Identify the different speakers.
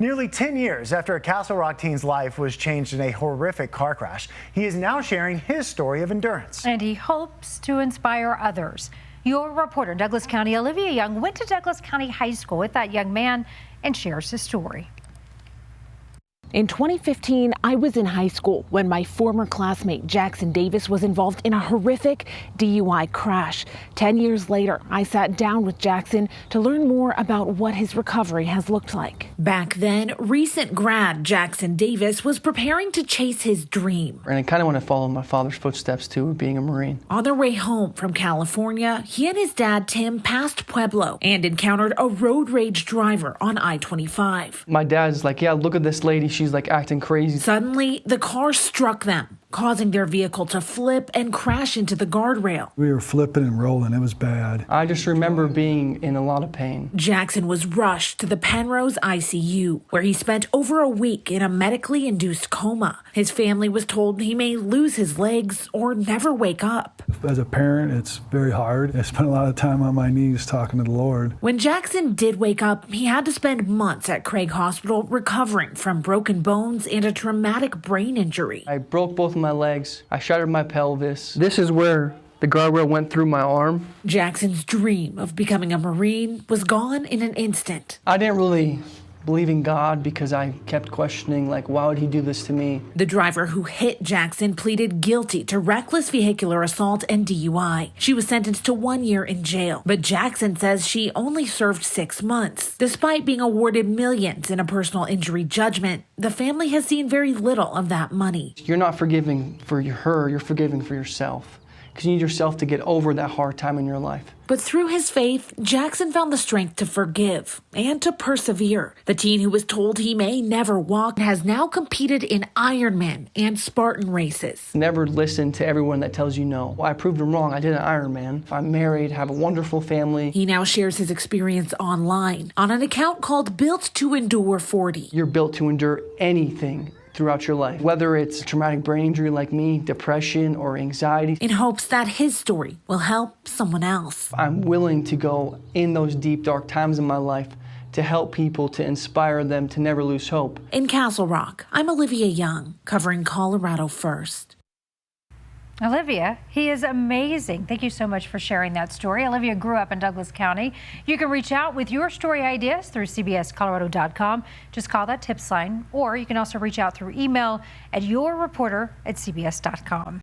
Speaker 1: Nearly 10 years after a Castle Rock teen's life was changed in a horrific car crash, he is now sharing his story of endurance.
Speaker 2: And he hopes to inspire others. Your reporter in Douglas County, Olivia Young, went to Douglas County High School with that young man and shares his story.
Speaker 3: In 2015, I was in high school when my former classmate Jackson Davis was involved in a horrific DUI crash. 10 years later, I sat down with Jackson to learn more about what his recovery has looked like. Back then, recent grad Jackson Davis was preparing to chase his dream.
Speaker 4: And I kind of want to follow my father's footsteps too, of being a Marine.
Speaker 3: On their way home from California, he and his dad Tim passed Pueblo and encountered a road rage driver on I-25.
Speaker 4: My dad's like, yeah, look at this lady. She's like acting crazy.
Speaker 3: Suddenly, the car struck them, causing their vehicle to flip and crash into the guardrail.
Speaker 5: We were flipping and rolling. It was bad.
Speaker 4: I just remember being in a lot of pain.
Speaker 3: Jackson was rushed to the Penrose ICU, where he spent over a week in a medically induced coma. His family was told he may lose his legs or never wake up.
Speaker 5: As a parent, it's very hard. I spent a lot of time on my knees talking to the Lord.
Speaker 3: When Jackson did wake up, he had to spend months at Craig Hospital recovering from broken bones and a traumatic brain injury.
Speaker 4: I broke both of my legs. I shattered my pelvis. This is where the guardrail went through my arm.
Speaker 3: Jackson's dream of becoming a Marine was gone in an instant.
Speaker 4: I didn't really believe in God because I kept questioning, like, why would he do this to me?
Speaker 3: The driver who hit Jackson pleaded guilty to reckless vehicular assault and DUI. She was sentenced to 1 year in jail, but Jackson says she only served 6 months. Despite being awarded millions in a personal injury judgment, the family has seen very little of that money.
Speaker 4: You're not forgiving for her, you're forgiving for yourself. Because you need yourself to get over that hard time in your life.
Speaker 3: But through his faith, Jackson found the strength to forgive and to persevere. The teen who was told he may never walk has now competed in Ironman and Spartan races.
Speaker 4: Never listen to everyone that tells you no. Well, I proved them wrong. I did an Ironman. I'm married, have a wonderful family.
Speaker 3: He now shares his experience online on an account called Built to Endure 40.
Speaker 4: You're built to endure anything throughout your life, whether it's traumatic brain injury like me, depression, or anxiety.
Speaker 3: In hopes that his story will help someone else.
Speaker 4: I'm willing to go in those deep, dark times in my life to help people, to inspire them to never lose hope.
Speaker 3: In Castle Rock, I'm Olivia Young, covering Colorado First.
Speaker 2: Olivia, he is amazing. Thank you so much for sharing that story. Olivia grew up in Douglas County. You can reach out with your story ideas through cbscolorado.com. Just call that tips line, or you can also reach out through email at yourreporter@cbs.com.